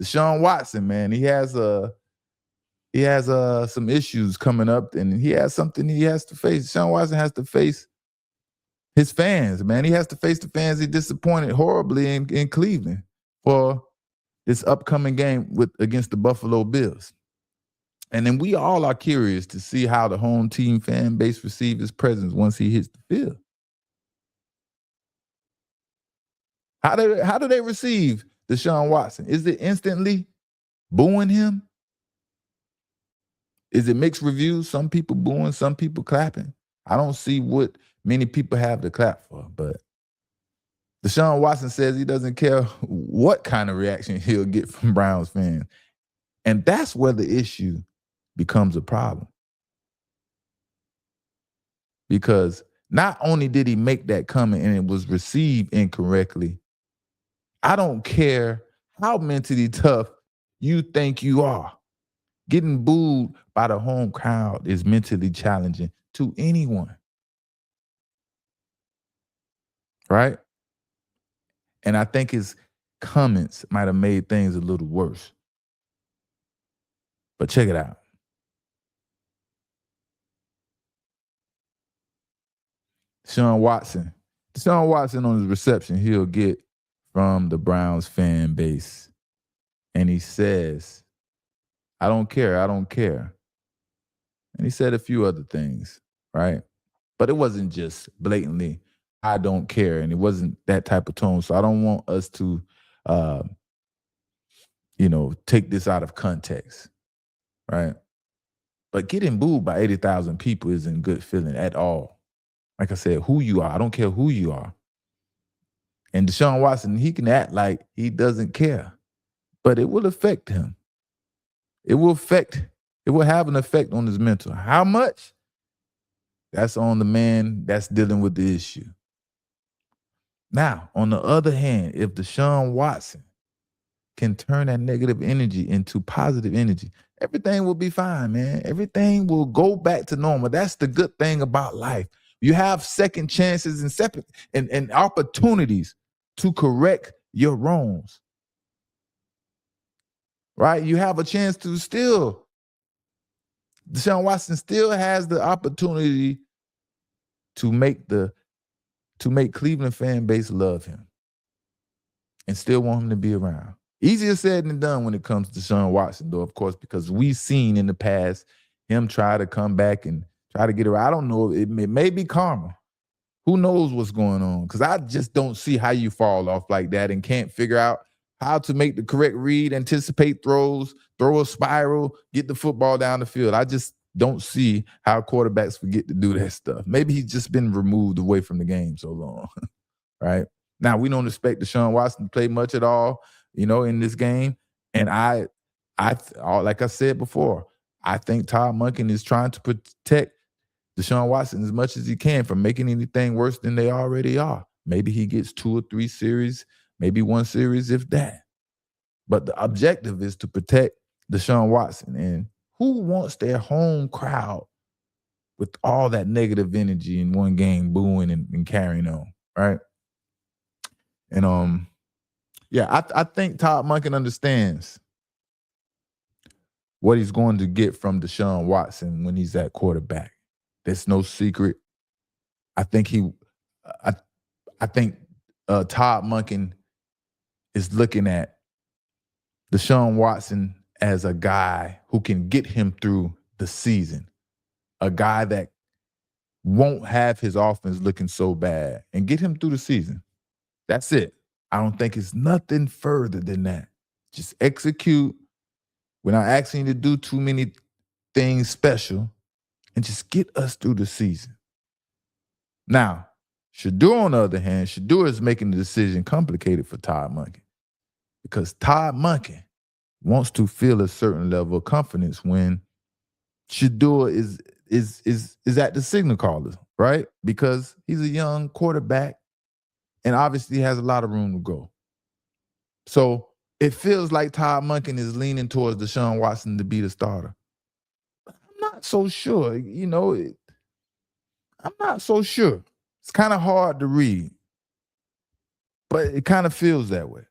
Deshaun Watson, man, he has some issues coming up, and he has something he has to face. Deshaun Watson has to face his fans, man. He has to face the fans he disappointed horribly in Cleveland for this upcoming game against the Buffalo Bills. And then we all are curious to see how the home team fan base receive his presence once he hits the field. How do they receive Deshaun Watson? Is it instantly booing him? Is it mixed reviews? Some people booing, some people clapping. I don't see what many people have to clap for, but Deshaun Watson says he doesn't care what kind of reaction he'll get from Browns fans. And that's where the issue becomes a problem. Because not only did he make that comment and it was received incorrectly, I don't care how mentally tough you think you are. Getting booed by the home crowd is mentally challenging to anyone. Right? And I think his comments might have made things a little worse. But check it out. Deshaun Watson on his reception he'll get from the Browns fan base. And he says, I don't care. And he said a few other things, right? But it wasn't just blatantly, I don't care. And it wasn't that type of tone. So I don't want us to, take this out of context, right? But getting booed by 80,000 people isn't a good feeling at all. Like I said, who you are, I don't care who you are. And Deshaun Watson, he can act like he doesn't care, but it will affect him. It will have an effect on his mental. How much? That's on the man that's dealing with the issue. Now, on the other hand, if Deshaun Watson can turn that negative energy into positive energy, everything will be fine, man. Everything will go back to normal. That's the good thing about life. You have second chances and opportunities to correct your wrongs. Right? You have a chance to Deshaun Watson still has the opportunity to make Cleveland fan base love him and still want him to be around. Easier said than done when it comes to Deshaun Watson, though, of course, because we've seen in the past him try to come back and try to get around. I don't know. It may be karma. Who knows what's going on? Because I just don't see how you fall off like that and can't figure out how to make the correct read, anticipate throws, throw a spiral, get the football down the field. I just don't see how quarterbacks forget to do that stuff. Maybe he's just been removed away from the game so long, right? Now, we don't expect Deshaun Watson to play much at all, in this game. And I like I said before, I think Todd Monken is trying to protect Deshaun Watson as much as he can from making anything worse than they already are. Maybe he gets 2 or 3 series, maybe 1 series, if that. But the objective is to protect Deshaun Watson. And who wants their home crowd with all that negative energy in one game, booing and carrying on, right? And I think Todd Monken understands what he's going to get from Deshaun Watson when he's at quarterback. There's no secret. I think Todd Monken is looking at Deshaun Watson as a guy who can get him through the season, a guy that won't have his offense looking so bad and get him through the season. That's it. I don't think it's nothing further than that. Just execute. We're not asking you to do too many things special, and just get us through the season. Now, Shedeur, on the other hand, Shedeur is making the decision complicated for Todd Monken because Todd Monken wants to feel a certain level of confidence when Shedeur is at the signal caller, right? Because he's a young quarterback and obviously has a lot of room to grow. So it feels like Todd Monken is leaning towards Deshaun Watson to be the starter. I'm not so sure, I'm not so sure. It's kind of hard to read, but it kind of feels that way.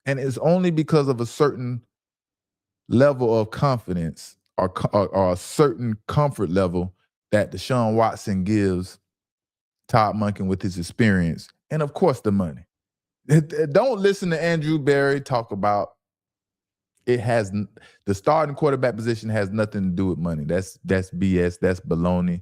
And it's only because of a certain level of confidence or a certain comfort level that Deshaun Watson gives Todd Monken with his experience and, of course, the money. Don't listen to Andrew Berry talk about the starting quarterback position has nothing to do with money. That's BS. That's baloney.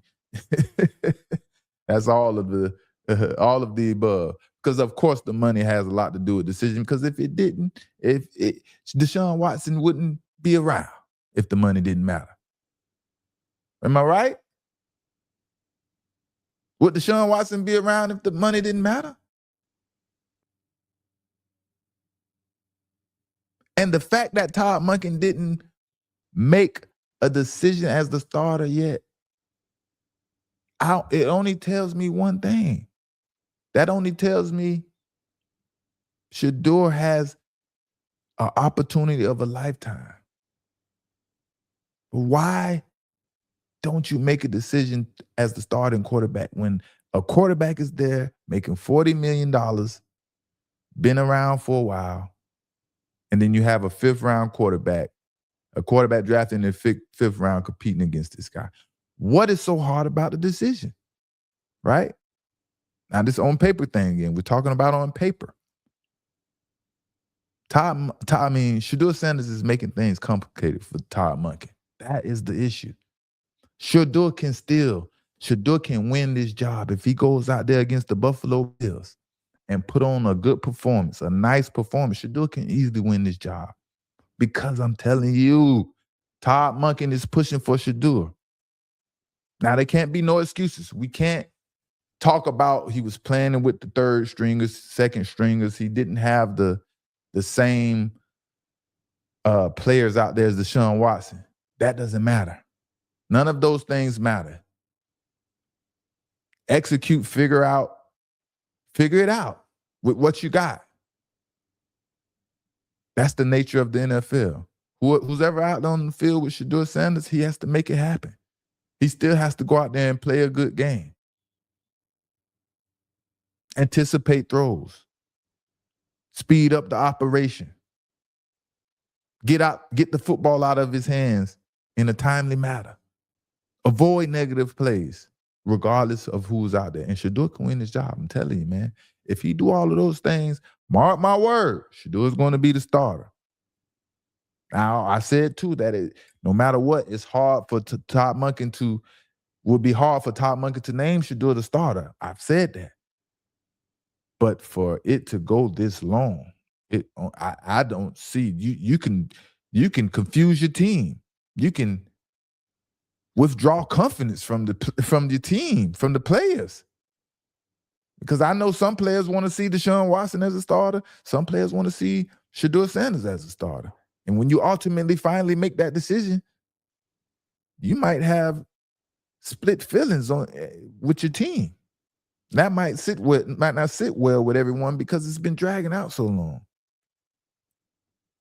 That's all of the above. Because of course the money has a lot to do with decision. Because if it didn't, Deshaun Watson wouldn't be around if the money didn't matter. Am I right? Would Deshaun Watson be around if the money didn't matter? And the fact that Todd Monken didn't make a decision as the starter yet, it only tells me one thing. That only tells me Shedeur has an opportunity of a lifetime. Why don't you make a decision as the starting quarterback when a quarterback is there making $40 million, been around for a while, and then you have a fifth-round quarterback, a quarterback drafted in the fifth round competing against this guy? What is so hard about the decision, right? Now, this on-paper thing again. We're talking about on paper. Shedeur Sanders is making things complicated for Todd Monken. That is the issue. Shedeur can win this job if he goes out there against the Buffalo Bills and put on a good performance, a nice performance. Shedeur can easily win this job because I'm telling you, Todd Monken is pushing for Shedeur. Now, there can't be no excuses. We can't talk about he was playing with the third stringers, second stringers. He didn't have the same players out there as Deshaun Watson. That doesn't matter. None of those things matter. Execute, figure it out with what you got. That's the nature of the NFL. Who's ever out on the field with Shedeur Sanders, he has to make it happen. He still has to go out there and play a good game. Anticipate throws. Speed up the operation. Get the football out of his hands in a timely manner. Avoid negative plays, regardless of who's out there. And Shedeur can win his job. I'm telling you, man. If he do all of those things, mark my word, Shedeur is going to be the starter. Now, I said too that no matter what, it's hard for Todd Monken would be hard for Todd Monken to name Shedeur the starter. I've said that. But for it to go this long, I don't see you can confuse your team. You can withdraw confidence from the team, from the players. Because I know some players want to see Deshaun Watson as a starter. Some players want to see Shedeur Sanders as a starter. And when you ultimately finally make that decision, you might have split feelings with your team. That might not sit well with everyone because it's been dragging out so long.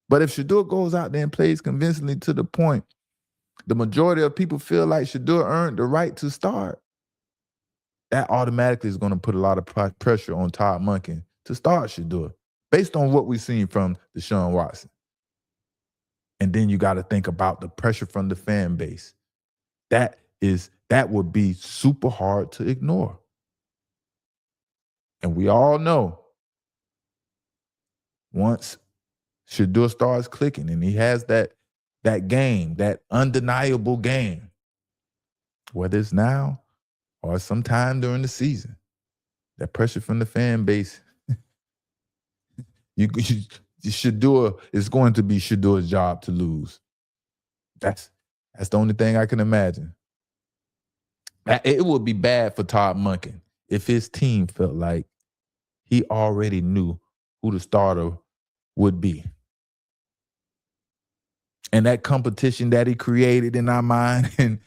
But if Shedeur goes out there and plays convincingly to the point the majority of people feel like Shedeur earned the right to start, that automatically is going to put a lot of pressure on Todd Monken to start Shedeur based on what we've seen from Deshaun Watson. And then you got to think about the pressure from the fan base. That would be super hard to ignore. And we all know once Shedeur starts clicking and he has that game, that undeniable game, whether it's now or sometime during the season, that pressure from the fan base, Shedeur is going to be Shedeur's job to lose. That's the only thing I can imagine. It would be bad for Todd Monken if his team felt like he already knew who the starter would be. And that competition that he created in our mind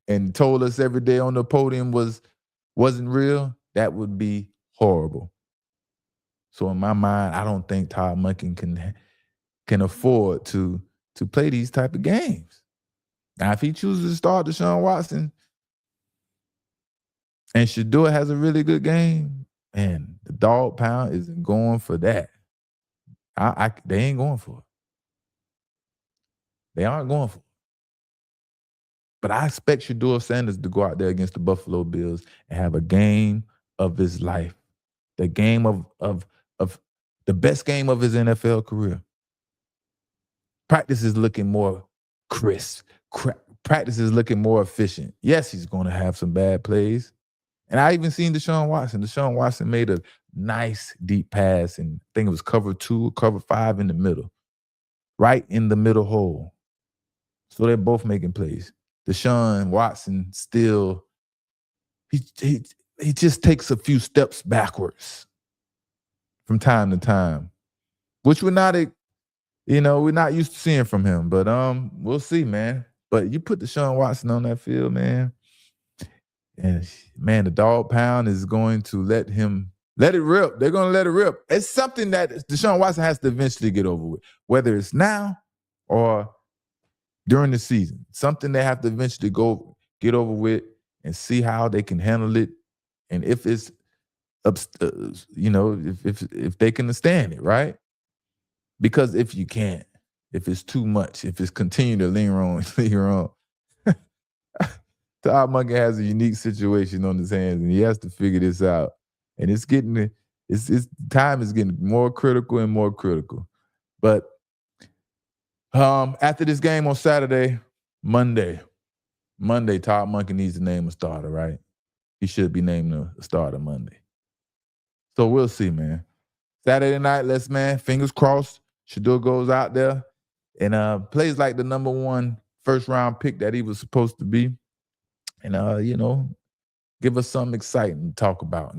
and told us every day on the podium wasn't real, that would be horrible. So in my mind, I don't think Todd Monken can afford to play these type of games. Now, if he chooses to start Deshaun Watson and Shedeur has a really good game, man, the dog pound isn't going for that. They ain't going for it. They aren't going for it. But I expect Shedeur Sanders to go out there against the Buffalo Bills and have a game of his life. The game of the best game of his NFL career. Practice is looking more crisp. Practice is looking more efficient. Yes, he's going to have some bad plays. And I even seen Deshaun Watson. Deshaun Watson made a nice deep pass, and I think it was cover 2, cover 5 in the middle, right in the middle hole. So they're both making plays. Deshaun Watson still, he just takes a few steps backwards from time to time, which we're not used to seeing from him. But we'll see, man. But you put Deshaun Watson on that field, man, and man, the dog pound is going to let it rip. They're going to let it rip. It's something that Deshaun Watson has to eventually get over with, whether it's now or during the season. Something they have to eventually get over with and see how they can handle it, and if it's if they can stand it, right? Because if you can't, if it's too much, if it's continue to linger on, Todd Monken has a unique situation on his hands, and he has to figure this out. And it's time is getting more critical and more critical. But after this game on Saturday, Monday, Todd Monken needs to name a starter, right? He should be named a starter Monday. So we'll see, man. Saturday night, fingers crossed, Shedeur goes out there and plays like the number 1 first-round pick that he was supposed to be. And, give us something exciting to talk about.